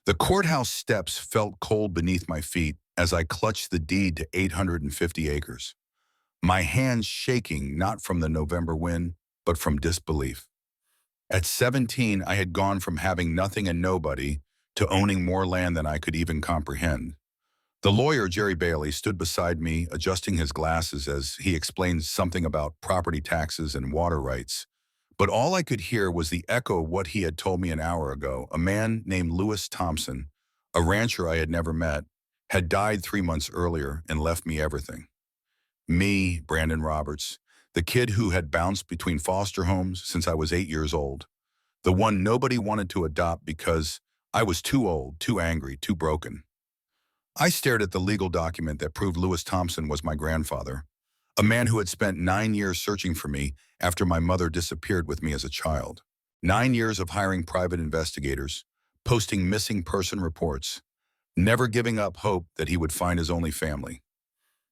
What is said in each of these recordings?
The courthouse steps felt cold beneath my feet as I clutched the deed to 850 acres, my hands shaking not from the November wind, but from disbelief. At 17, I had gone from having nothing and nobody to owning more land than I could even comprehend. The lawyer, Jerry Bailey, stood beside me, adjusting his glasses as he explained something about property taxes and water rights. But all I could hear was the echo of what he had told me an hour ago. A man named Lewis Thompson, a rancher I had never met, had died 3 months earlier and left me everything. Me, Brandon Roberts, the kid who had bounced between foster homes since I was 8 years old, the one nobody wanted to adopt because I was too old, too angry, too broken. I stared at the legal document that proved Lewis Thompson was my grandfather, a man who had spent 9 years searching for me after my mother disappeared with me as a child. 9 years of hiring private investigators, posting missing person reports, never giving up hope that he would find his only family.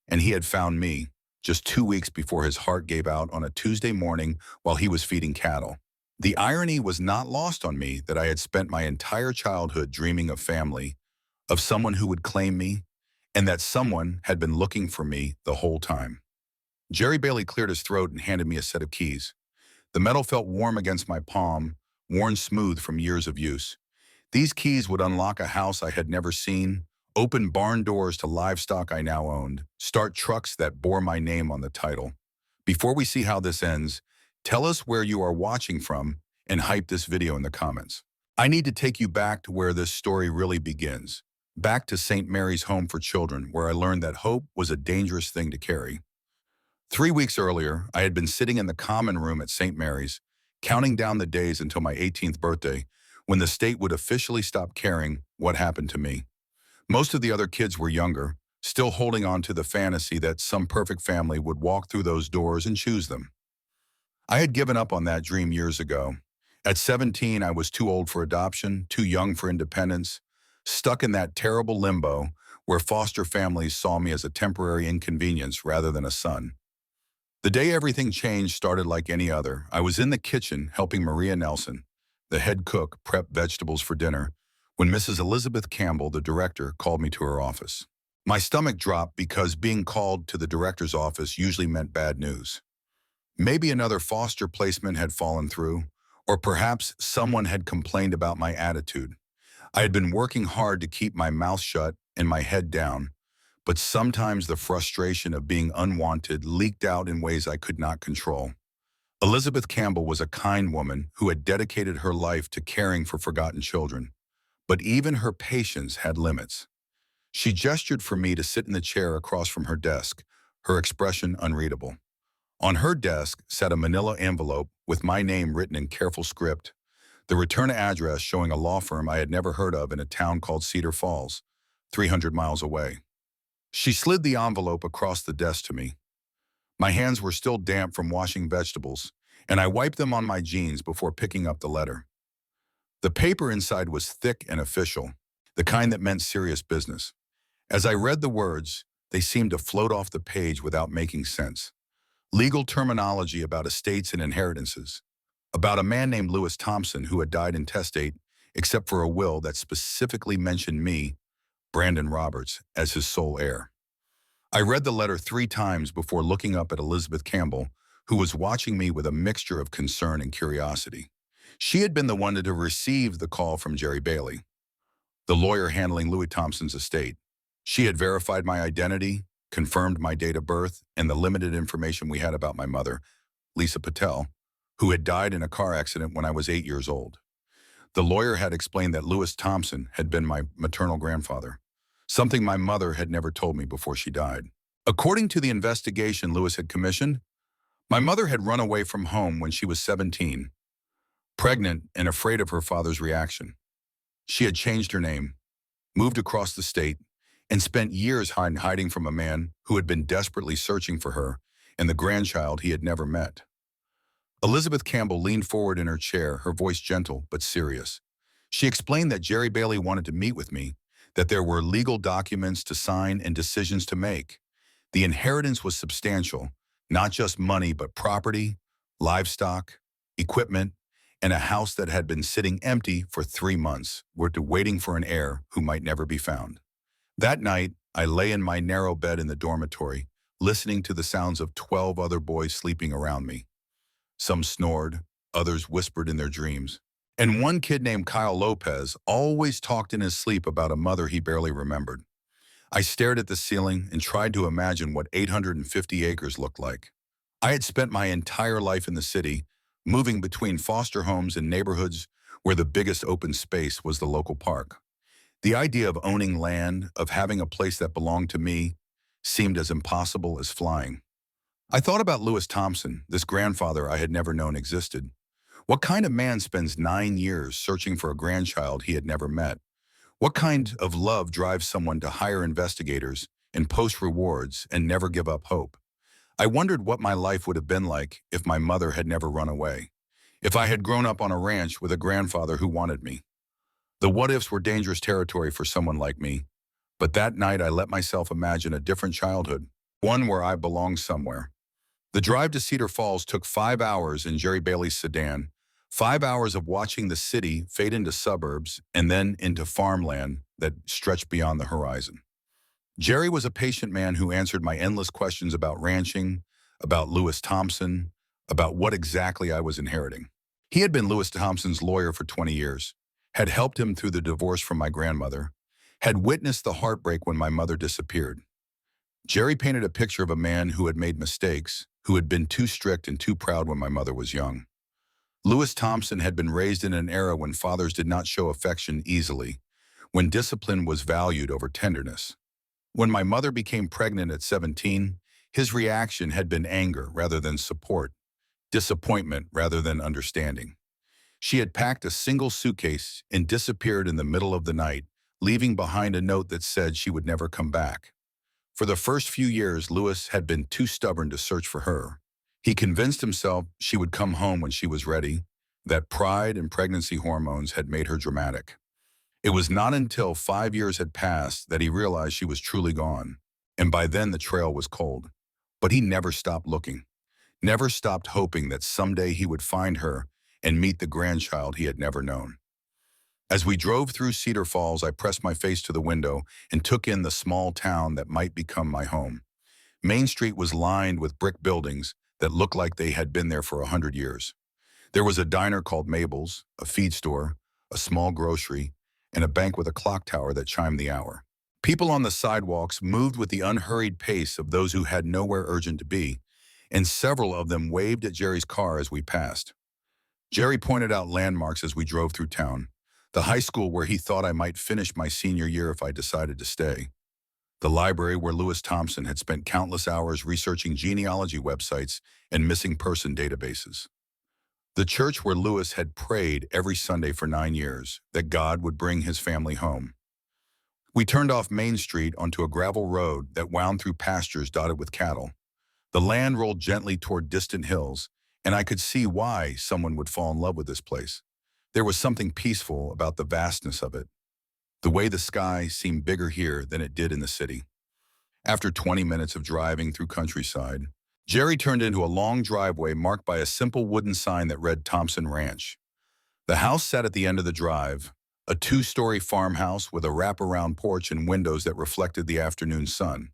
And he had found me just 2 weeks before his heart gave out on a Tuesday morning while he was feeding cattle. The irony was not lost on me that I had spent my entire childhood dreaming of family, of someone who would claim me, and that someone had been looking for me the whole time. Jerry Bailey cleared his throat and handed me a set of keys. The metal felt warm against my palm, worn smooth from years of use. These keys would unlock a house I had never seen, open barn doors to livestock I now owned, start trucks that bore my name on the title. Before we see how this ends, tell us where you are watching from and hype this video in the comments. I need to take you back to where this story really begins, back to St. Mary's Home for Children, where I learned that hope was a dangerous thing to carry. 3 weeks earlier, I had been sitting in the common room at St. Mary's, counting down the days until my 18th birthday, when the state would officially stop caring what happened to me. Most of the other kids were younger, still holding on to the fantasy that some perfect family would walk through those doors and choose them. I had given up on that dream years ago. At 17, I was too old for adoption, too young for independence, stuck in that terrible limbo where foster families saw me as a temporary inconvenience rather than a son. The day everything changed started like any other. I was in the kitchen helping Maria Nelson, the head cook, prep vegetables for dinner, when Mrs. Elizabeth Campbell, the director, called me to her office. My stomach dropped because being called to the director's office usually meant bad news. Maybe another foster placement had fallen through, or perhaps someone had complained about my attitude. I had been working hard to keep my mouth shut and my head down, but sometimes the frustration of being unwanted leaked out in ways I could not control. Elizabeth Campbell was a kind woman who had dedicated her life to caring for forgotten children, but even her patience had limits. She gestured for me to sit in the chair across from her desk, her expression unreadable. On her desk sat a manila envelope with my name written in careful script, the return address showing a law firm I had never heard of in a town called Cedar Falls, 300 miles away. She slid the envelope across the desk to me. My hands were still damp from washing vegetables, and I wiped them on my jeans before picking up the letter. The paper inside was thick and official, the kind that meant serious business. As I read the words, they seemed to float off the page without making sense. Legal terminology about estates and inheritances, about a man named Lewis Thompson who had died intestate, except for a will that specifically mentioned me, Brandon Roberts, as his sole heir. I read the letter 3 times before looking up at Elizabeth Campbell, who was watching me with a mixture of concern and curiosity. She had been the one to receive the call from Jerry Bailey, the lawyer handling Louis Thompson's estate. She had verified my identity, confirmed my date of birth, and the limited information we had about my mother, Lisa Patel, who had died in a car accident when I was 8 years old. The lawyer had explained that Lewis Thompson had been my maternal grandfather, something my mother had never told me before she died. According to the investigation Lewis had commissioned, my mother had run away from home when she was 17, pregnant and afraid of her father's reaction. She had changed her name, moved across the state, and spent years hiding from a man who had been desperately searching for her and the grandchild he had never met. Elizabeth Campbell leaned forward in her chair, her voice gentle but serious. She explained that Jerry Bailey wanted to meet with me, that there were legal documents to sign and decisions to make. The inheritance was substantial, not just money but property, livestock, equipment, and a house that had been sitting empty for 3 months, were waiting for an heir who might never be found. That night, I lay in my narrow bed in the dormitory, listening to the sounds of 12 other boys sleeping around me. Some snored, others whispered in their dreams. And one kid named Kyle Lopez always talked in his sleep about a mother he barely remembered. I stared at the ceiling and tried to imagine what 850 acres looked like. I had spent my entire life in the city, moving between foster homes and neighborhoods where the biggest open space was the local park. The idea of owning land, of having a place that belonged to me, seemed as impossible as flying. I thought about Lewis Thompson, this grandfather I had never known existed. What kind of man spends 9 years searching for a grandchild he had never met? What kind of love drives someone to hire investigators and post rewards and never give up hope? I wondered what my life would have been like if my mother had never run away, if I had grown up on a ranch with a grandfather who wanted me. The what-ifs were dangerous territory for someone like me, but that night I let myself imagine a different childhood, one where I belonged somewhere. The drive to Cedar Falls took 5 hours in Jerry Bailey's sedan, 5 hours of watching the city fade into suburbs and then into farmland that stretched beyond the horizon. Jerry was a patient man who answered my endless questions about ranching, about Lewis Thompson, about what exactly I was inheriting. He had been Lewis Thompson's lawyer for 20 years, had helped him through the divorce from my grandmother, had witnessed the heartbreak when my mother disappeared. Jerry painted a picture of a man who had made mistakes, who had been too strict and too proud when my mother was young. Lewis Thompson had been raised in an era when fathers did not show affection easily, when discipline was valued over tenderness. When my mother became pregnant at 17, his reaction had been anger rather than support, disappointment rather than understanding. She had packed a single suitcase and disappeared in the middle of the night, leaving behind a note that said she would never come back. For the first few years, Lewis had been too stubborn to search for her. He convinced himself she would come home when she was ready, that pride and pregnancy hormones had made her dramatic. It was not until 5 years had passed that he realized she was truly gone, and by then the trail was cold. But he never stopped looking, never stopped hoping that someday he would find her and meet the grandchild he had never known. As we drove through Cedar Falls, I pressed my face to the window and took in the small town that might become my home. Main Street was lined with brick buildings that looked like they had been there for 100 years. There was a diner called Mabel's, a feed store, a small grocery, and a bank with a clock tower that chimed the hour. People on the sidewalks moved with the unhurried pace of those who had nowhere urgent to be, and several of them waved at Jerry's car as we passed. Jerry pointed out landmarks as we drove through town. The high school where he thought I might finish my senior year if I decided to stay. The library where Lewis Thompson had spent countless hours researching genealogy websites and missing person databases. The church where Lewis had prayed every Sunday for 9 years that God would bring his family home. We turned off Main Street onto a gravel road that wound through pastures dotted with cattle. The land rolled gently toward distant hills, and I could see why someone would fall in love with this place. There was something peaceful about the vastness of it, the way the sky seemed bigger here than it did in the city. After 20 minutes of driving through countryside, Jerry turned into a long driveway marked by a simple wooden sign that read Thompson Ranch. The house sat at the end of the drive, a 2-story farmhouse with a wraparound porch and windows that reflected the afternoon sun.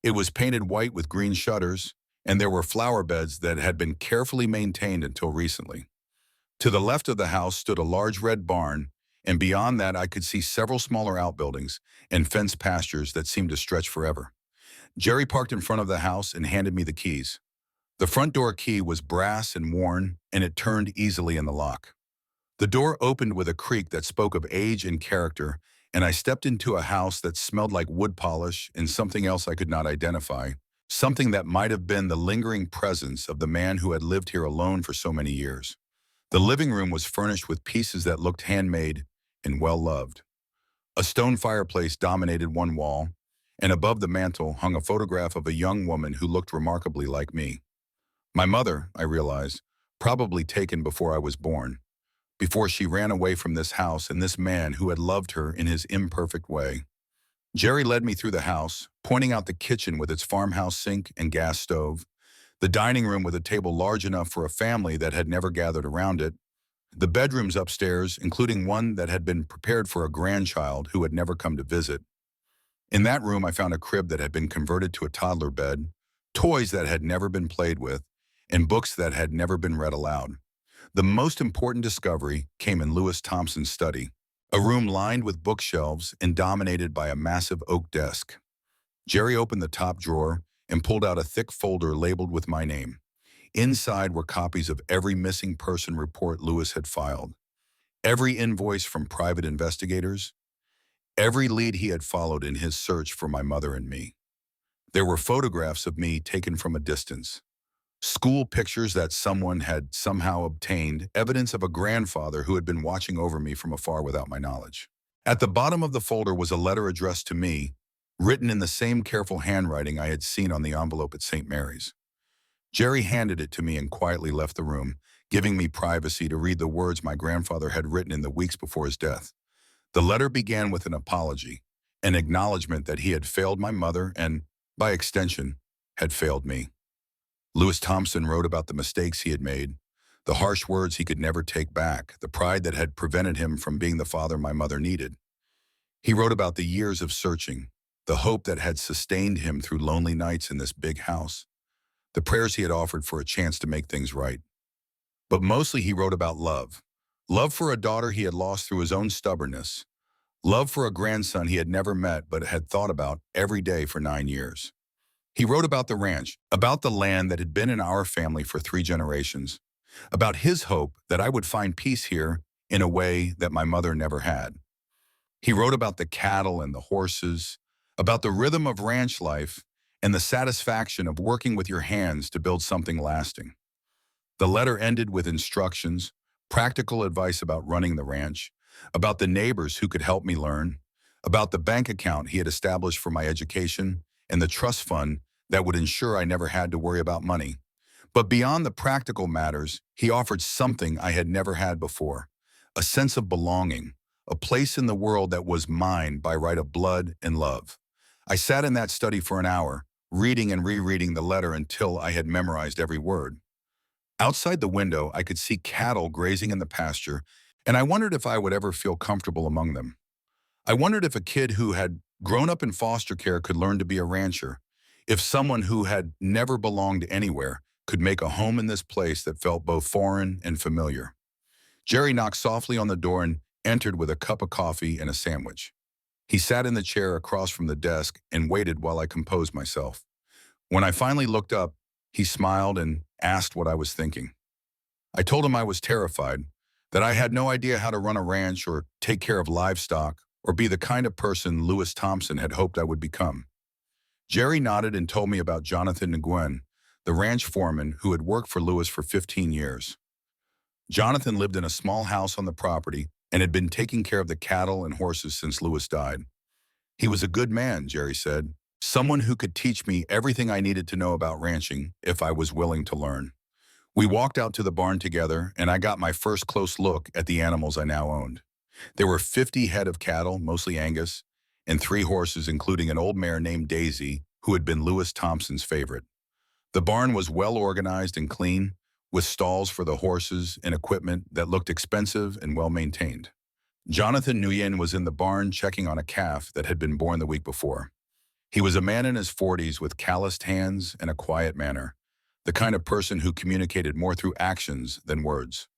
It was painted white with green shutters, and there were flower beds that had been carefully maintained until recently. To the left of the house stood a large red barn, and beyond that I could see several smaller outbuildings and fenced pastures that seemed to stretch forever. Jerry parked in front of the house and handed me the keys. The front door key was brass and worn, and it turned easily in the lock. The door opened with a creak that spoke of age and character, and I stepped into a house that smelled like wood polish and something else I could not identify, something that might have been the lingering presence of the man who had lived here alone for so many years. The living room was furnished with pieces that looked handmade and well-loved. A stone fireplace dominated one wall, and above the mantel hung a photograph of a young woman who looked remarkably like me. My mother, I realized, probably taken before I was born, before she ran away from this house and this man who had loved her in his imperfect way. Jerry led me through the house, pointing out the kitchen with its farmhouse sink and gas stove, the dining room with a table large enough for a family that had never gathered around it, The bedrooms upstairs, including one that had been prepared for a grandchild who had never come to visit. In that room, I found a crib that had been converted to a toddler bed, toys that had never been played with, and books that had never been read aloud. The most important discovery came in Lewis Thompson's study, a room lined with bookshelves and dominated by a massive oak desk. Jerry opened the top drawer and pulled out a thick folder labeled with my name. Inside were copies of every missing person report Lewis had filed, every invoice from private investigators, every lead he had followed in his search for my mother and me. There were photographs of me taken from a distance, school pictures that someone had somehow obtained, evidence of a grandfather who had been watching over me from afar without my knowledge. At the bottom of the folder was a letter addressed to me, written in the same careful handwriting I had seen on the envelope at St. Mary's. Jerry handed it to me and quietly left the room, giving me privacy to read the words my grandfather had written in the weeks before his death. The letter began with an apology, an acknowledgement that he had failed my mother and, by extension, had failed me. Lewis Thompson wrote about the mistakes he had made, the harsh words he could never take back, the pride that had prevented him from being the father my mother needed. He wrote about the years of searching, the hope that had sustained him through lonely nights in this big house, the prayers he had offered for a chance to make things right. But mostly he wrote about love. Love for a daughter he had lost through his own stubbornness. Love for a grandson he had never met but had thought about every day for 9 years. He wrote about the ranch, about the land that had been in our family for 3 generations, about his hope that I would find peace here in a way that my mother never had. He wrote about the cattle and the horses, about the rhythm of ranch life and the satisfaction of working with your hands to build something lasting. The letter ended with instructions, practical advice about running the ranch, about the neighbors who could help me learn, about the bank account he had established for my education, and the trust fund that would ensure I never had to worry about money. But beyond the practical matters, he offered something I had never had before, a sense of belonging, a place in the world that was mine by right of blood and love. I sat in that study for an hour, reading and rereading the letter until I had memorized every word. Outside the window, I could see cattle grazing in the pasture, and I wondered if I would ever feel comfortable among them. I wondered if a kid who had grown up in foster care could learn to be a rancher, if someone who had never belonged anywhere could make a home in this place that felt both foreign and familiar. Jerry knocked softly on the door and entered with a cup of coffee and a sandwich. He sat in the chair across from the desk and waited while I composed myself. When I finally looked up, he smiled and asked what I was thinking. I told him I was terrified, that I had no idea how to run a ranch or take care of livestock or be the kind of person Lewis Thompson had hoped I would become. Jerry nodded and told me about Jonathan Nguyen, the ranch foreman who had worked for Lewis for 15 years. Jonathan lived in a small house on the property and had been taking care of the cattle and horses since Lewis died. He was a good man, Jerry said, someone who could teach me everything I needed to know about ranching if I was willing to learn. We walked out to the barn together, and I got my first close look at the animals I now owned. There were 50 head of cattle, mostly Angus, and 3 horses, including an old mare named Daisy, who had been Lewis Thompson's favorite. The barn was well organized and clean, with stalls for the horses and equipment that looked expensive and well maintained. Jonathan Nguyen was in the barn checking on a calf that had been born the week before. He was a man in his 40s with calloused hands and a quiet manner, the kind of person who communicated more through actions than words.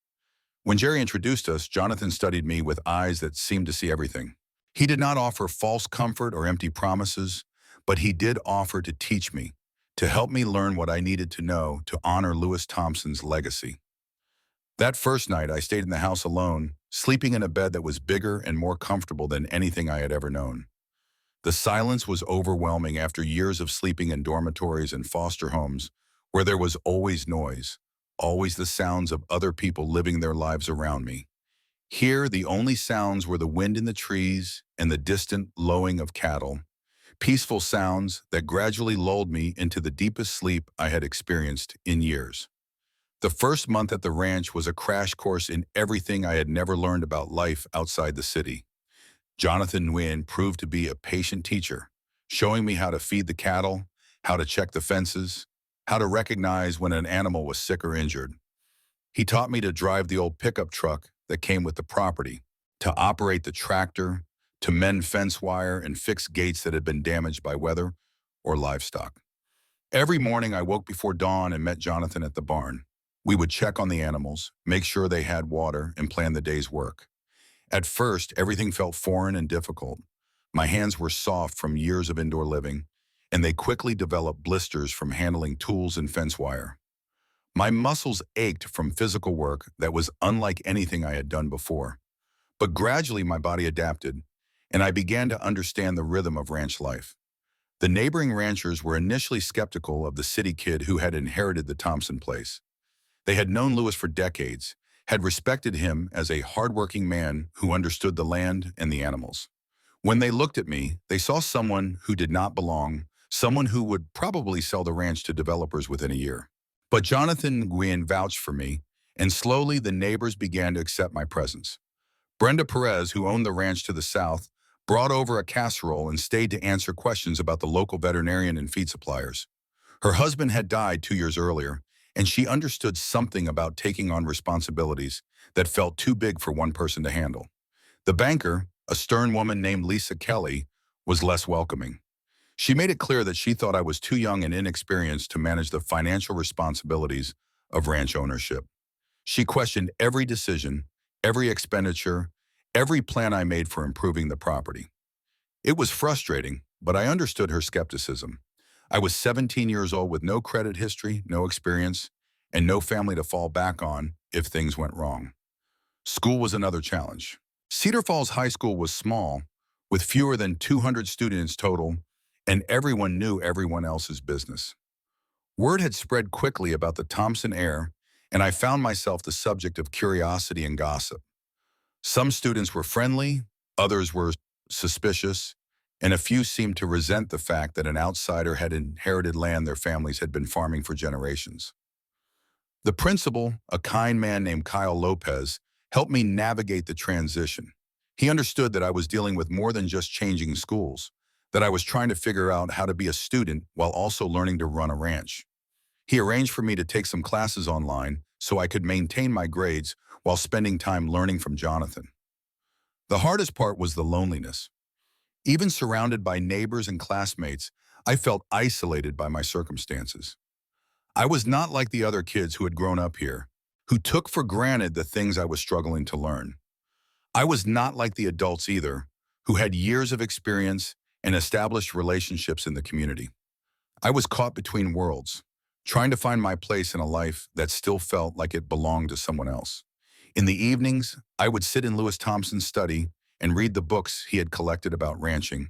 When Jerry introduced us, Jonathan studied me with eyes that seemed to see everything. He did not offer false comfort or empty promises, but he did offer to teach me, to help me learn what I needed to know to honor Lewis Thompson's legacy. That first night, I stayed in the house alone, sleeping in a bed that was bigger and more comfortable than anything I had ever known. The silence was overwhelming after years of sleeping in dormitories and foster homes, where there was always noise, always the sounds of other people living their lives around me. Here, the only sounds were the wind in the trees and the distant lowing of cattle, peaceful sounds that gradually lulled me into the deepest sleep I had experienced in years. The first month at the ranch was a crash course in everything I had never learned about life outside the city. Jonathan Nguyen proved to be a patient teacher, showing me how to feed the cattle, how to check the fences, how to recognize when an animal was sick or injured. He taught me to drive the old pickup truck that came with the property, to operate the tractor, to mend fence wire and fix gates that had been damaged by weather or livestock. Every morning I woke before dawn and met Jonathan at the barn. We would check on the animals, make sure they had water, and plan the day's work. At first, everything felt foreign and difficult. My hands were soft from years of indoor living, and they quickly developed blisters from handling tools and fence wire. My muscles ached from physical work that was unlike anything I had done before. But gradually my body adapted, and I began to understand the rhythm of ranch life. The neighboring ranchers were initially skeptical of the city kid who had inherited the Thompson place. They had known Lewis for decades, had respected him as a hardworking man who understood the land and the animals. When they looked at me, they saw someone who did not belong, someone who would probably sell the ranch to developers within a year. But Jonathan Nguyen vouched for me, and slowly the neighbors began to accept my presence. Brenda Perez, who owned the ranch to the south, brought over a casserole and stayed to answer questions about the local veterinarian and feed suppliers. Her husband had died 2 years earlier, and she understood something about taking on responsibilities that felt too big for one person to handle. The banker, a stern woman named Lisa Kelly, was less welcoming. She made it clear that she thought I was too young and inexperienced to manage the financial responsibilities of ranch ownership. She questioned every decision, every expenditure, every plan I made for improving the property. It was frustrating, but I understood her skepticism. I was 17 years old with no credit history, no experience, and no family to fall back on if things went wrong. School was another challenge. Cedar Falls High School was small, with fewer than 200 students total, and everyone knew everyone else's business. Word had spread quickly about the Thompson heir, and I found myself the subject of curiosity and gossip. Some students were friendly, others were suspicious, and a few seemed to resent the fact that an outsider had inherited land their families had been farming for generations. The principal, a kind man named Kyle Lopez, helped me navigate the transition. He understood that I was dealing with more than just changing schools, that I was trying to figure out how to be a student while also learning to run a ranch. He arranged for me to take some classes online so I could maintain my grades while spending time learning from Jonathan. The hardest part was the loneliness. Even surrounded by neighbors and classmates, I felt isolated by my circumstances. I was not like the other kids who had grown up here, who took for granted the things I was struggling to learn. I was not like the adults either, who had years of experience and established relationships in the community. I was caught between worlds, trying to find my place in a life that still felt like it belonged to someone else. In the evenings, I would sit in Lewis Thompson's study and read the books he had collected about ranching,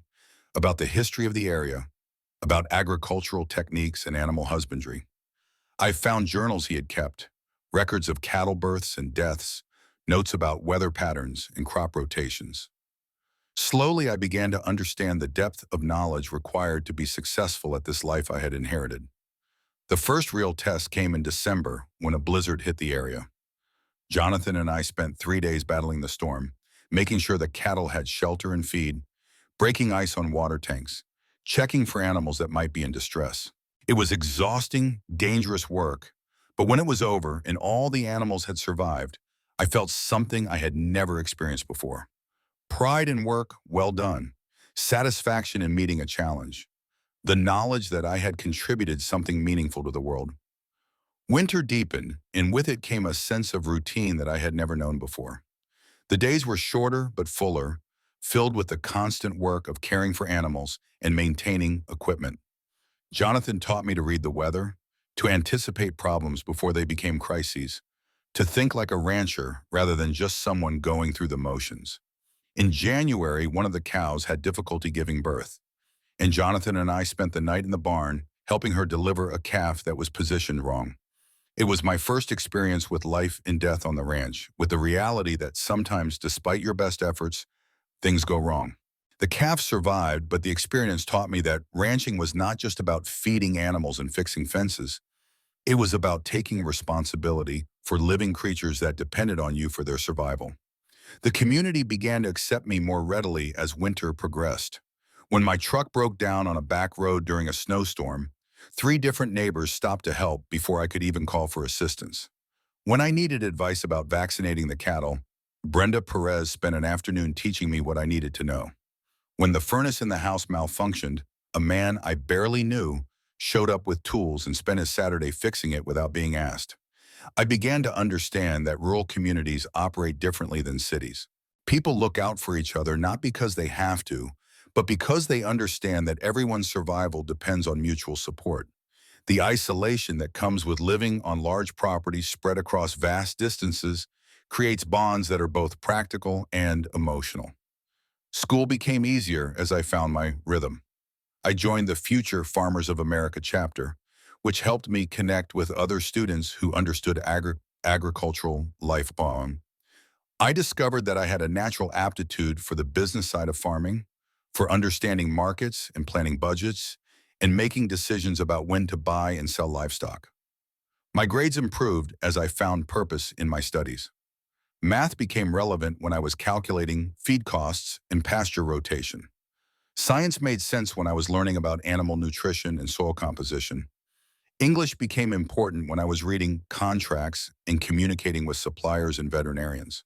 about the history of the area, about agricultural techniques and animal husbandry. I found journals he had kept, records of cattle births and deaths, notes about weather patterns and crop rotations. Slowly, I began to understand the depth of knowledge required to be successful at this life I had inherited. The first real test came in December when a blizzard hit the area. Jonathan and I spent 3 days battling the storm, making sure the cattle had shelter and feed, breaking ice on water tanks, checking for animals that might be in distress. It was exhausting, dangerous work, but when it was over and all the animals had survived, I felt something I had never experienced before. Pride in work, well done. Satisfaction in meeting a challenge. The knowledge that I had contributed something meaningful to the world. Winter deepened, and with it came a sense of routine that I had never known before. The days were shorter but fuller, filled with the constant work of caring for animals and maintaining equipment. Jonathan taught me to read the weather, to anticipate problems before they became crises, to think like a rancher rather than just someone going through the motions. In January, one of the cows had difficulty giving birth, and Jonathan and I spent the night in the barn helping her deliver a calf that was positioned wrong. It was my first experience with life and death on the ranch, with the reality that sometimes, despite your best efforts, things go wrong. The calf survived, but the experience taught me that ranching was not just about feeding animals and fixing fences. It was about taking responsibility for living creatures that depended on you for their survival. The community began to accept me more readily as winter progressed. When my truck broke down on a back road during a snowstorm, 3 different neighbors stopped to help before I could even call for assistance. When I needed advice about vaccinating the cattle, Brenda Perez spent an afternoon teaching me what I needed to know. When the furnace in the house malfunctioned, a man I barely knew showed up with tools and spent his Saturday fixing it without being asked. I began to understand that rural communities operate differently than cities. People look out for each other not because they have to, but because they understand that everyone's survival depends on mutual support. The isolation that comes with living on large properties spread across vast distances creates bonds that are both practical and emotional. School became easier as I found my rhythm. I joined the Future Farmers of America chapter, which helped me connect with other students who understood agricultural life form. I discovered that I had a natural aptitude for the business side of farming, for understanding markets and planning budgets, and making decisions about when to buy and sell livestock. My grades improved as I found purpose in my studies. Math became relevant when I was calculating feed costs and pasture rotation. Science made sense when I was learning about animal nutrition and soil composition. English became important when I was reading contracts and communicating with suppliers and veterinarians.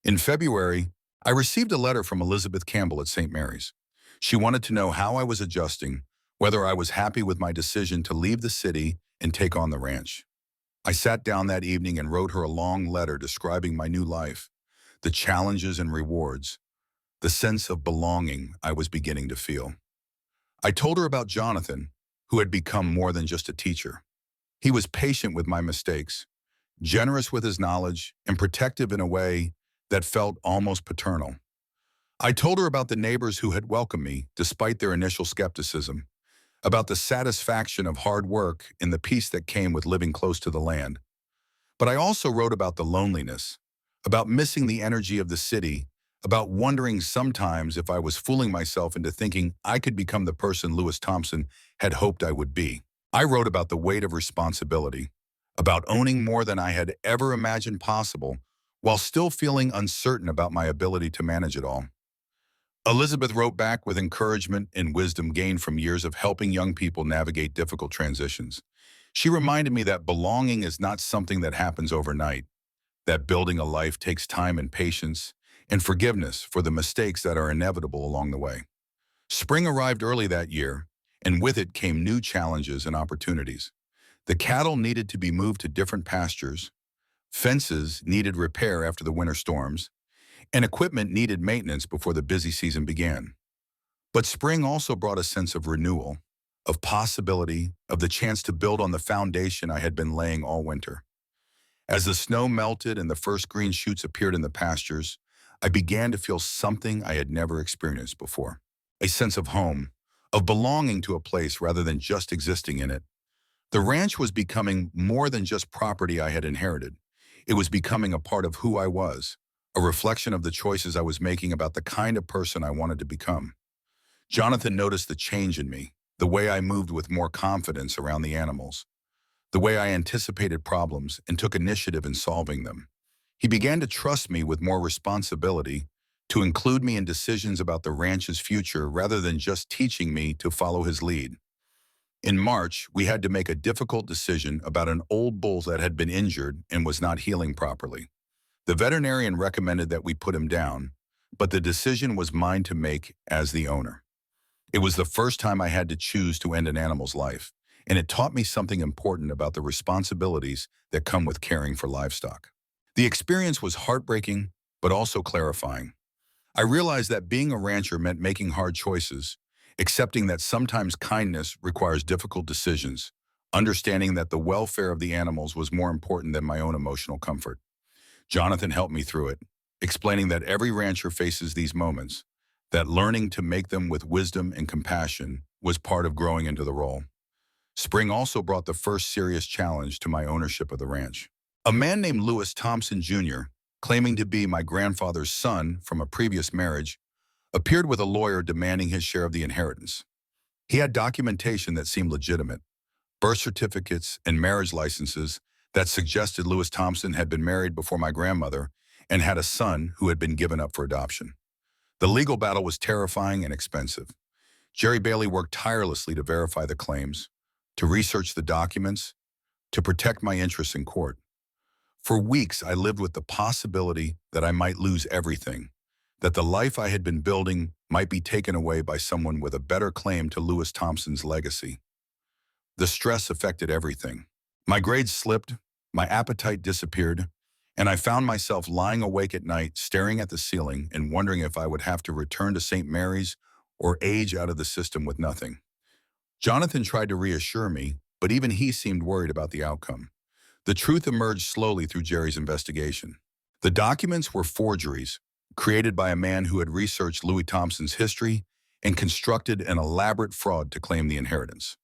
In February, I received a letter from Elizabeth Campbell at St. Mary's. She wanted to know how I was adjusting, whether I was happy with my decision to leave the city and take on the ranch. I sat down that evening and wrote her a long letter describing my new life, the challenges and rewards, the sense of belonging I was beginning to feel. I told her about Jonathan, who had become more than just a teacher. He was patient with my mistakes, generous with his knowledge, and protective in a way that felt almost paternal. I told her about the neighbors who had welcomed me despite their initial skepticism, about the satisfaction of hard work and the peace that came with living close to the land. But I also wrote about the loneliness, about missing the energy of the city, about wondering sometimes if I was fooling myself into thinking I could become the person Lewis Thompson had hoped I would be. I wrote about the weight of responsibility, about owning more than I had ever imagined possible, while still feeling uncertain about my ability to manage it all. Elizabeth wrote back with encouragement and wisdom gained from years of helping young people navigate difficult transitions. She reminded me that belonging is not something that happens overnight, that building a life takes time and patience and forgiveness for the mistakes that are inevitable along the way. Spring arrived early that year, and with it came new challenges and opportunities. The cattle needed to be moved to different pastures, fences needed repair after the winter storms, and equipment needed maintenance before the busy season began. But spring also brought a sense of renewal, of possibility, of the chance to build on the foundation I had been laying all winter. As the snow melted and the first green shoots appeared in the pastures, I began to feel something I had never experienced before. A sense of home, of belonging to a place rather than just existing in it. The ranch was becoming more than just property I had inherited. It was becoming a part of who I was, a reflection of the choices I was making about the kind of person I wanted to become. Jonathan noticed the change in me, the way I moved with more confidence around the animals, the way I anticipated problems and took initiative in solving them. He began to trust me with more responsibility, to include me in decisions about the ranch's future rather than just teaching me to follow his lead. In March, we had to make a difficult decision about an old bull that had been injured and was not healing properly. The veterinarian recommended that we put him down, but the decision was mine to make as the owner. It was the first time I had to choose to end an animal's life, and it taught me something important about the responsibilities that come with caring for livestock. The experience was heartbreaking, but also clarifying. I realized that being a rancher meant making hard choices, accepting that sometimes kindness requires difficult decisions, understanding that the welfare of the animals was more important than my own emotional comfort. Jonathan helped me through it, explaining that every rancher faces these moments, that learning to make them with wisdom and compassion was part of growing into the role. Spring also brought the first serious challenge to my ownership of the ranch. A man named Lewis Thompson Jr., claiming to be my grandfather's son from a previous marriage, appeared with a lawyer demanding his share of the inheritance. He had documentation that seemed legitimate, birth certificates and marriage licenses that suggested Lewis Thompson had been married before my grandmother and had a son who had been given up for adoption. The legal battle was terrifying and expensive. Jerry Bailey worked tirelessly to verify the claims, to research the documents, to protect my interests in court. For weeks, I lived with the possibility that I might lose everything, that the life I had been building might be taken away by someone with a better claim to Lewis Thompson's legacy. The stress affected everything. My grades slipped, my appetite disappeared, and I found myself lying awake at night, staring at the ceiling and wondering if I would have to return to St. Mary's or age out of the system with nothing. Jonathan tried to reassure me, but even he seemed worried about the outcome. The truth emerged slowly through Jerry's investigation. The documents were forgeries, created by a man who had researched Louis Thompson's history and constructed an elaborate fraud to claim the inheritance.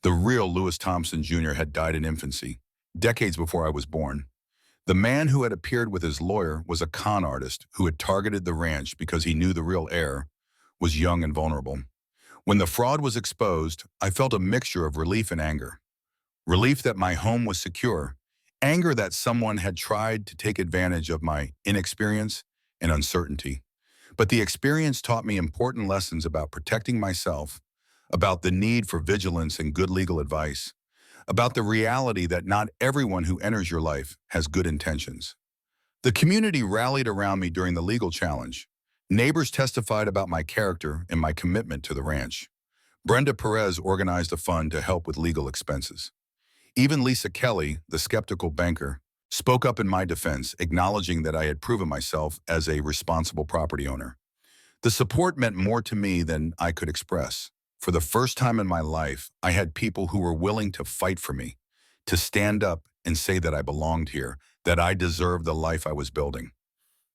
The real Louis Thompson Jr. had died in infancy, decades before I was born. The man who had appeared with his lawyer was a con artist who had targeted the ranch because he knew the real heir was young and vulnerable. When the fraud was exposed, I felt a mixture of relief and anger. Relief that my home was secure, anger that someone had tried to take advantage of my inexperience and uncertainty. But the experience taught me important lessons about protecting myself, about the need for vigilance and good legal advice, about the reality that not everyone who enters your life has good intentions. The community rallied around me during the legal challenge. Neighbors testified about my character and my commitment to the ranch. Brenda Perez organized a fund to help with legal expenses. Even Lisa Kelly, the skeptical banker, spoke up in my defense, acknowledging that I had proven myself as a responsible property owner. The support meant more to me than I could express. For the first time in my life, I had people who were willing to fight for me, to stand up and say that I belonged here, that I deserved the life I was building.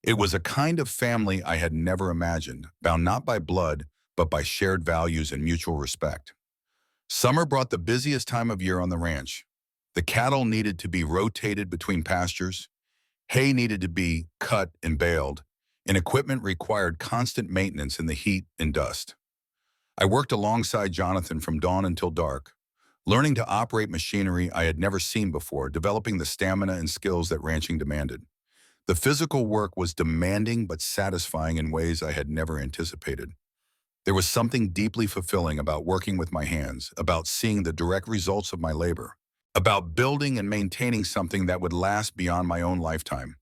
It was a kind of family I had never imagined, bound not by blood, but by shared values and mutual respect. Summer brought the busiest time of year on the ranch. The cattle needed to be rotated between pastures, hay needed to be cut and baled, and equipment required constant maintenance in the heat and dust. I worked alongside Jonathan from dawn until dark, learning to operate machinery I had never seen before, developing the stamina and skills that ranching demanded. The physical work was demanding but satisfying in ways I had never anticipated. There was something deeply fulfilling about working with my hands, about seeing the direct results of my labor, about building and maintaining something that would last beyond my own lifetime.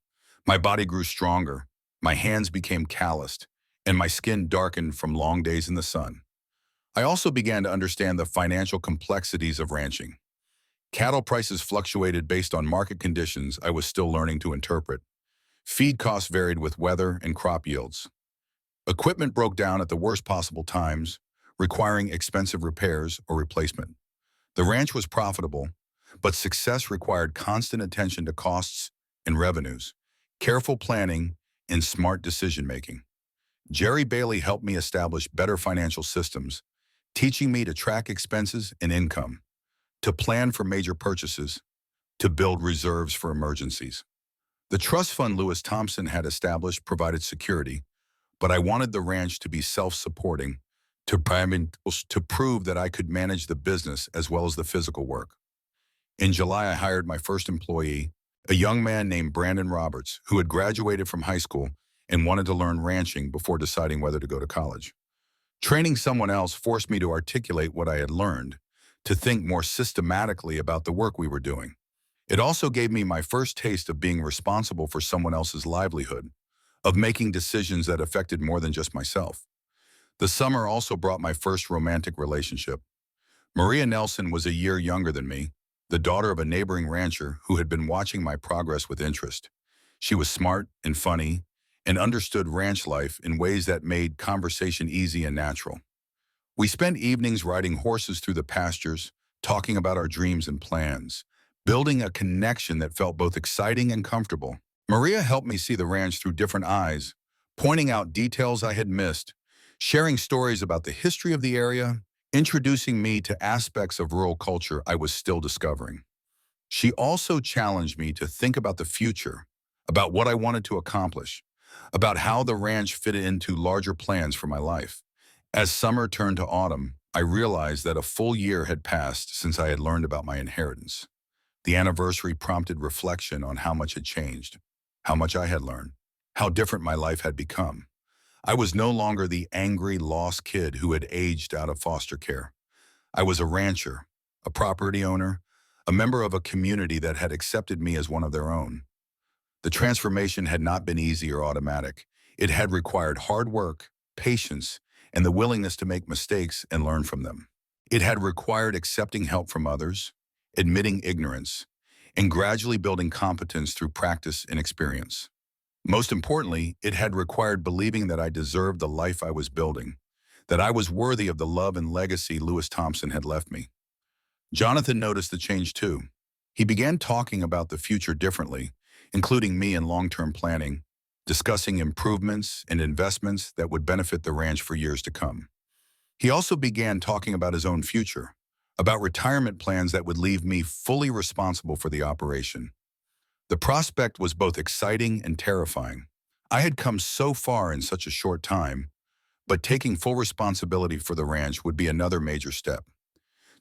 My body grew stronger, my hands became calloused, and my skin darkened from long days in the sun. I also began to understand the financial complexities of ranching. Cattle prices fluctuated based on market conditions I was still learning to interpret. Feed costs varied with weather and crop yields. Equipment broke down at the worst possible times, requiring expensive repairs or replacement. The ranch was profitable, but success required constant attention to costs and revenues, careful planning, and smart decision-making. Jerry Bailey helped me establish better financial systems, teaching me to track expenses and income, to plan for major purchases, to build reserves for emergencies. The trust fund Lewis Thompson had established provided security, but I wanted the ranch to be self-supporting, to prove that I could manage the business as well as the physical work. In July, I hired my first employee, a young man named Brandon Roberts, who had graduated from high school and wanted to learn ranching before deciding whether to go to college. Training someone else forced me to articulate what I had learned, to think more systematically about the work we were doing. It also gave me my first taste of being responsible for someone else's livelihood, of making decisions that affected more than just myself. The summer also brought my first romantic relationship. Maria Nelson was a year younger than me, the daughter of a neighboring rancher who had been watching my progress with interest. She was smart and funny, and understood ranch life in ways that made conversation easy and natural. We spent evenings riding horses through the pastures, talking about our dreams and plans, building a connection that felt both exciting and comfortable. Maria helped me see the ranch through different eyes, pointing out details I had missed, sharing stories about the history of the area, introducing me to aspects of rural culture I was still discovering. She also challenged me to think about the future, about what I wanted to accomplish, about how the ranch fitted into larger plans for my life. As summer turned to autumn, I realized that a full year had passed since I had learned about my inheritance. The anniversary prompted reflection on how much had changed, how much I had learned, how different my life had become. I was no longer the angry, lost kid who had aged out of foster care. I was a rancher, a property owner, a member of a community that had accepted me as one of their own. The transformation had not been easy or automatic. It had required hard work, patience, and the willingness to make mistakes and learn from them. It had required accepting help from others, admitting ignorance, and gradually building competence through practice and experience. Most importantly, it had required believing that I deserved the life I was building, that I was worthy of the love and legacy Lewis Thompson had left me. Jonathan noticed the change too. He began talking about the future differently, including me in long-term planning, discussing improvements and investments that would benefit the ranch for years to come. He also began talking about his own future, about retirement plans that would leave me fully responsible for the operation. The prospect was both exciting and terrifying. I had come so far in such a short time, but taking full responsibility for the ranch would be another major step.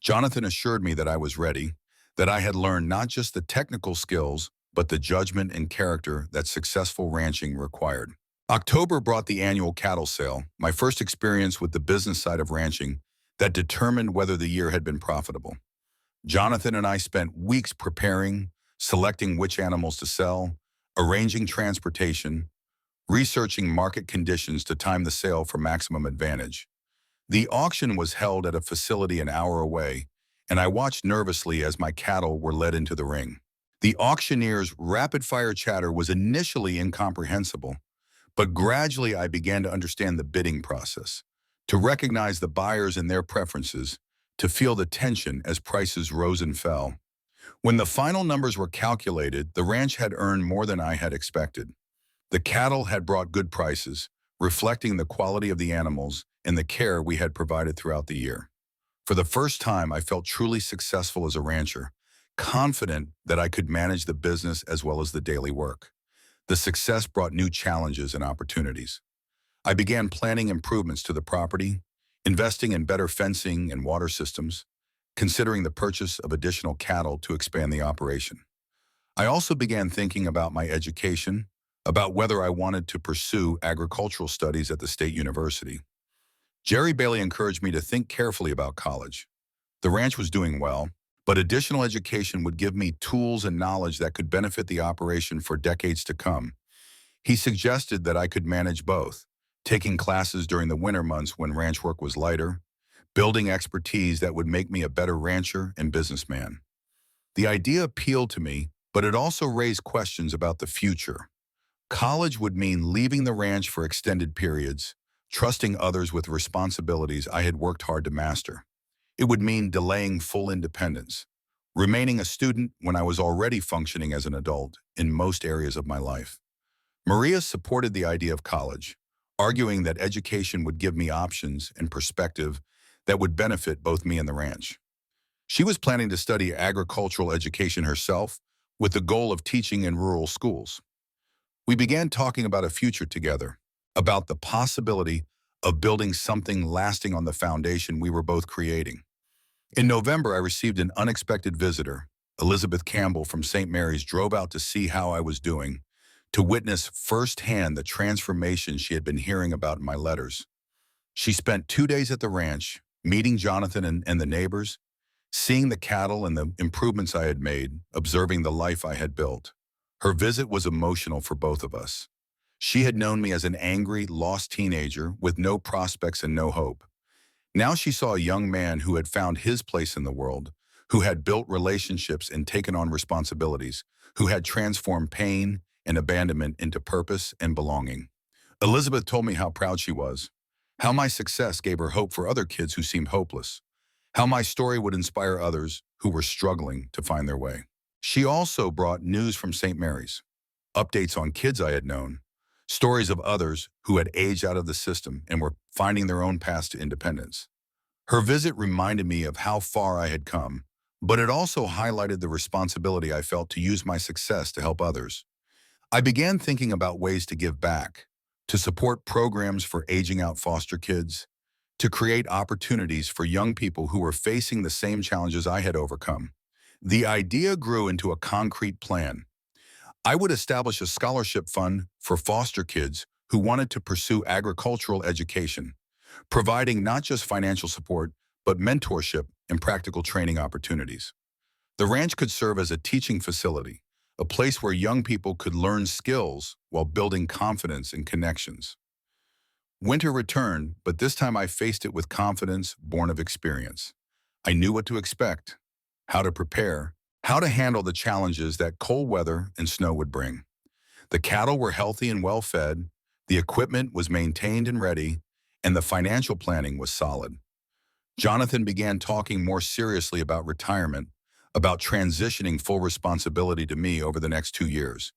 Jonathan assured me that I was ready, that I had learned not just the technical skills, but the judgment and character that successful ranching required. October brought the annual cattle sale, my first experience with the business side of ranching that determined whether the year had been profitable. Jonathan and I spent weeks preparing, selecting which animals to sell, arranging transportation, researching market conditions to time the sale for maximum advantage. The auction was held at a facility an hour away, and I watched nervously as my cattle were led into the ring. The auctioneer's rapid-fire chatter was initially incomprehensible, but gradually I began to understand the bidding process, to recognize the buyers and their preferences, to feel the tension as prices rose and fell. When the final numbers were calculated, the ranch had earned more than I had expected. The cattle had brought good prices, reflecting the quality of the animals and the care we had provided throughout the year. For the first time, I felt truly successful as a rancher, confident that I could manage the business as well as the daily work. The success brought new challenges and opportunities. I began planning improvements to the property, investing in better fencing and water systems, considering the purchase of additional cattle to expand the operation. I also began thinking about my education, about whether I wanted to pursue agricultural studies at the state university. Jerry Bailey encouraged me to think carefully about college. The ranch was doing well, but additional education would give me tools and knowledge that could benefit the operation for decades to come. He suggested that I could manage both, taking classes during the winter months when ranch work was lighter, building expertise that would make me a better rancher and businessman. The idea appealed to me, but it also raised questions about the future. College would mean leaving the ranch for extended periods, trusting others with responsibilities I had worked hard to master. It would mean delaying full independence, remaining a student when I was already functioning as an adult in most areas of my life. Maria supported the idea of college, arguing that education would give me options and perspective that would benefit both me and the ranch. She was planning to study agricultural education herself with the goal of teaching in rural schools. We began talking about a future together, about the possibility of building something lasting on the foundation we were both creating. In November, I received an unexpected visitor. Elizabeth Campbell from St. Mary's drove out to see how I was doing, to witness firsthand the transformation she had been hearing about in my letters. She spent 2 days at the ranch, meeting Jonathan and the neighbors, seeing the cattle and the improvements I had made, observing the life I had built. Her visit was emotional for both of us. She had known me as an angry, lost teenager with no prospects and no hope. Now she saw a young man who had found his place in the world, who had built relationships and taken on responsibilities, who had transformed pain and abandonment into purpose and belonging. Elizabeth told me how proud she was, how my success gave her hope for other kids who seemed hopeless, how my story would inspire others who were struggling to find their way. She also brought news from St. Mary's, updates on kids I had known, stories of others who had aged out of the system and were finding their own paths to independence. Her visit reminded me of how far I had come, but it also highlighted the responsibility I felt to use my success to help others. I began thinking about ways to give back, to support programs for aging out foster kids, to create opportunities for young people who were facing the same challenges I had overcome. The idea grew into a concrete plan. I would establish a scholarship fund for foster kids who wanted to pursue agricultural education, providing not just financial support, but mentorship and practical training opportunities. The ranch could serve as a teaching facility, a place where young people could learn skills while building confidence and connections. Winter returned, but this time I faced it with confidence born of experience. I knew what to expect, how to prepare, how to handle the challenges that cold weather and snow would bring. The cattle were healthy and well-fed, the equipment was maintained and ready, and the financial planning was solid. Jonathan began talking more seriously about retirement, about transitioning full responsibility to me over the next 2 years.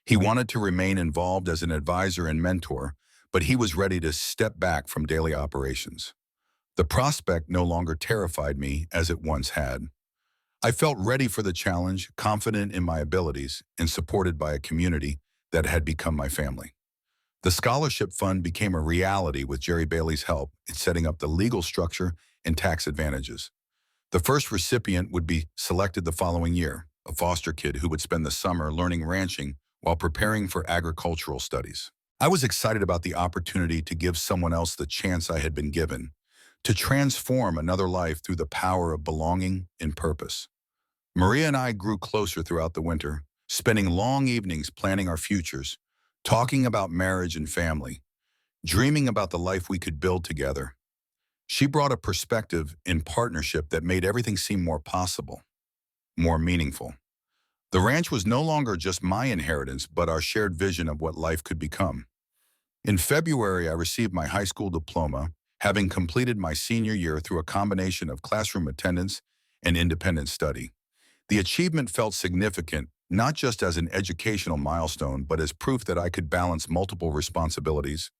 He wanted to remain involved as an advisor and mentor, but he was ready to step back from daily operations. The prospect no longer terrified me as it once had. I felt ready for the challenge, confident in my abilities, and supported by a community that had become my family. The scholarship fund became a reality with Jerry Bailey's help in setting up the legal structure and tax advantages. The first recipient would be selected the following year, a foster kid who would spend the summer learning ranching while preparing for agricultural studies. I was excited about the opportunity to give someone else the chance I had been given, to transform another life through the power of belonging and purpose. Maria and I grew closer throughout the winter, spending long evenings planning our futures, talking about marriage and family, dreaming about the life we could build together. She brought a perspective and partnership that made everything seem more possible, more meaningful. The ranch was no longer just my inheritance, but our shared vision of what life could become. In February, I received my high school diploma, having completed my senior year through a combination of classroom attendance and independent study. The achievement felt significant, not just as an educational milestone, but as proof that I could balance multiple responsibilities,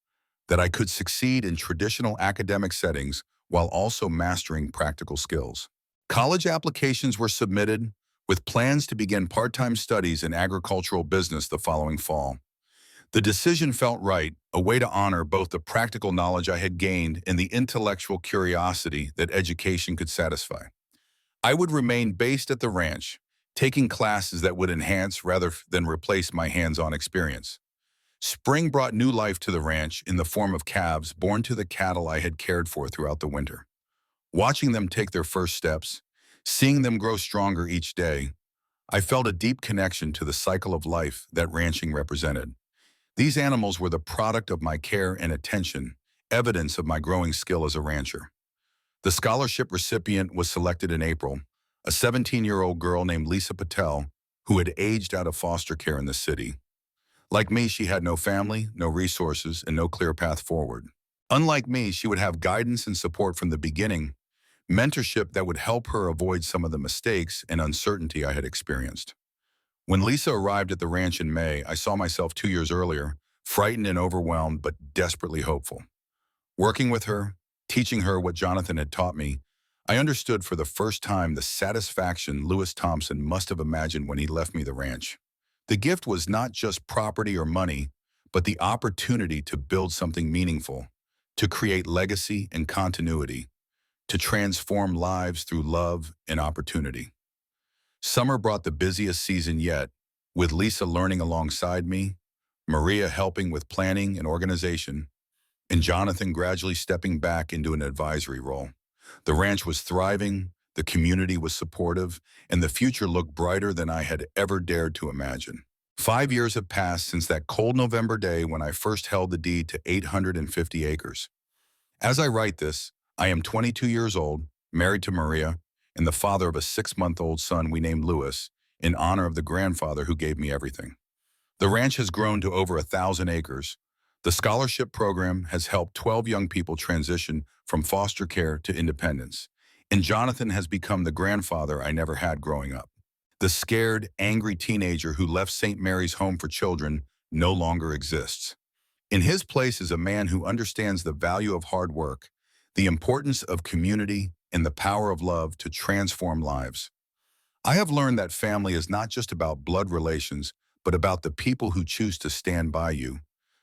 that I could succeed in traditional academic settings while also mastering practical skills. College applications were submitted, with plans to begin part-time studies in agricultural business the following fall. The decision felt right, a way to honor both the practical knowledge I had gained and the intellectual curiosity that education could satisfy. I would remain based at the ranch, taking classes that would enhance rather than replace my hands-on experience. Spring brought new life to the ranch in the form of calves born to the cattle I had cared for throughout the winter. Watching them take their first steps, seeing them grow stronger each day, I felt a deep connection to the cycle of life that ranching represented. These animals were the product of my care and attention, evidence of my growing skill as a rancher. The scholarship recipient was selected in April, a 17-year-old girl named Lisa Patel, who had aged out of foster care in the city. Like me, she had no family, no resources, and no clear path forward. Unlike me, she would have guidance and support from the beginning, mentorship that would help her avoid some of the mistakes and uncertainty I had experienced. When Lisa arrived at the ranch in May, I saw myself 2 years earlier, frightened and overwhelmed, but desperately hopeful. Working with her, teaching her what Jonathan had taught me, I understood for the first time the satisfaction Lewis Thompson must have imagined when he left me the ranch. The gift was not just property or money, but the opportunity to build something meaningful, to create legacy and continuity, to transform lives through love and opportunity. Summer brought the busiest season yet, with Lisa learning alongside me, Maria helping with planning and organization, and Jonathan gradually stepping back into an advisory role. The ranch was thriving, the community was supportive, and the future looked brighter than I had ever dared to imagine. 5 years have passed since that cold November day when I first held the deed to 850 acres. As I write this, I am 22 years old, married to Maria, and the father of a 6-month-old son we named Louis, in honor of the grandfather who gave me everything. The ranch has grown to over 1,000 acres. The scholarship program has helped 12 young people transition from foster care to independence, and Jonathan has become the grandfather I never had growing up. The scared, angry teenager who left St. Mary's Home for Children no longer exists. In his place is a man who understands the value of hard work, the importance of community, and the power of love to transform lives. I have learned that family is not just about blood relations, but about the people who choose to stand by you,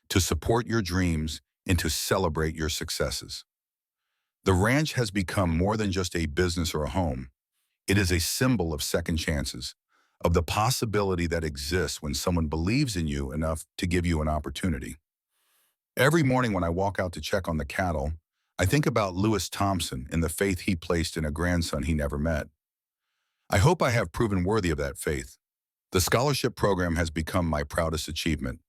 to support your dreams, and to celebrate your successes. The ranch has become more than just a business or a home. It is a symbol of second chances, of the possibility that exists when someone believes in you enough to give you an opportunity. Every morning when I walk out to check on the cattle, I think about Lewis Thompson and the faith he placed in a grandson he never met. I hope I have proven worthy of that faith. The scholarship program has become my proudest achievement.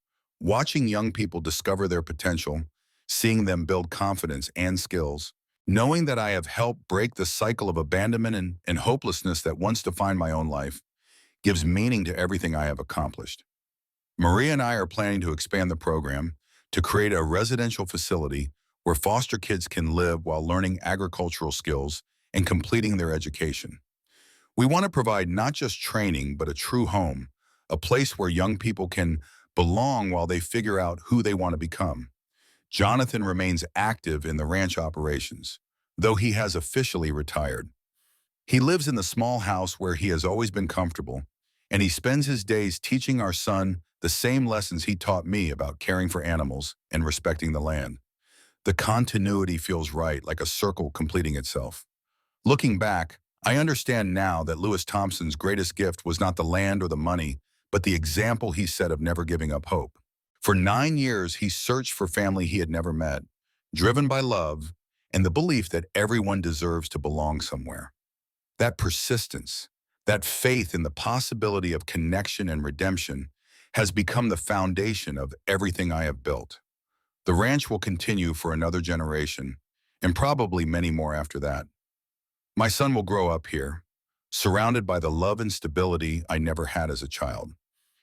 Watching young people discover their potential, seeing them build confidence and skills, knowing that I have helped break the cycle of abandonment and hopelessness that once defined my own life, gives meaning to everything I have accomplished. Maria and I are planning to expand the program to create a residential facility where foster kids can live while learning agricultural skills and completing their education. We want to provide not just training, but a true home, a place where young people can belong while they figure out who they want to become. Jonathan remains active in the ranch operations, though he has officially retired. He lives in the small house where he has always been comfortable, and he spends his days teaching our son the same lessons he taught me about caring for animals and respecting the land. The continuity feels right, like a circle completing itself. Looking back, I understand now that Lewis Thompson's greatest gift was not the land or the money, but the example he set of never giving up hope. For 9 years, he searched for family he had never met, driven by love and the belief that everyone deserves to belong somewhere. That persistence, that faith in the possibility of connection and redemption has become the foundation of everything I have built. The ranch will continue for another generation, and probably many more after that. My son will grow up here, surrounded by the love and stability I never had as a child.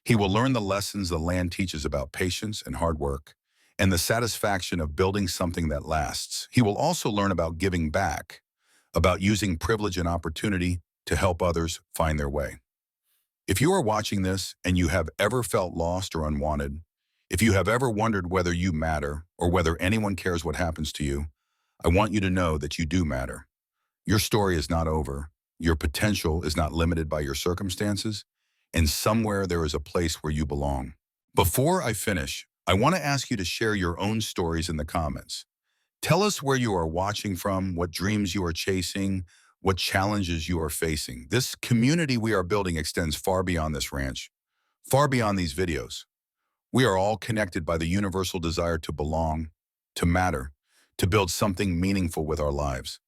He will learn the lessons the land teaches about patience and hard work, and the satisfaction of building something that lasts. He will also learn about giving back, about using privilege and opportunity to help others find their way. If you are watching this and you have ever felt lost or unwanted, if you have ever wondered whether you matter or whether anyone cares what happens to you, I want you to know that you do matter. Your story is not over. Your potential is not limited by your circumstances, and somewhere there is a place where you belong. Before I finish, I want to ask you to share your own stories in the comments. Tell us where you are watching from, what dreams you are chasing, what challenges you are facing. This community we are building extends far beyond this ranch, far beyond these videos. We are all connected by the universal desire to belong, to matter, to build something meaningful with our lives.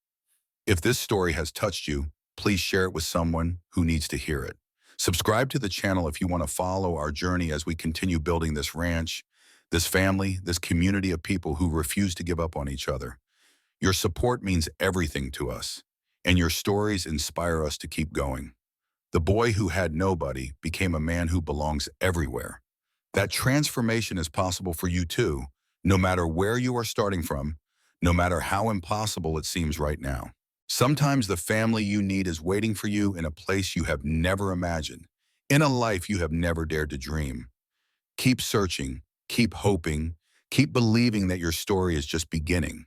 If this story has touched you, please share it with someone who needs to hear it. Subscribe to the channel if you want to follow our journey as we continue building this ranch, this family, this community of people who refuse to give up on each other. Your support means everything to us, and your stories inspire us to keep going. The boy who had nobody became a man who belongs everywhere. That transformation is possible for you too, no matter where you are starting from, no matter how impossible it seems right now. Sometimes the family you need is waiting for you in a place you have never imagined, in a life you have never dared to dream. Keep searching, keep hoping, keep believing that your story is just beginning.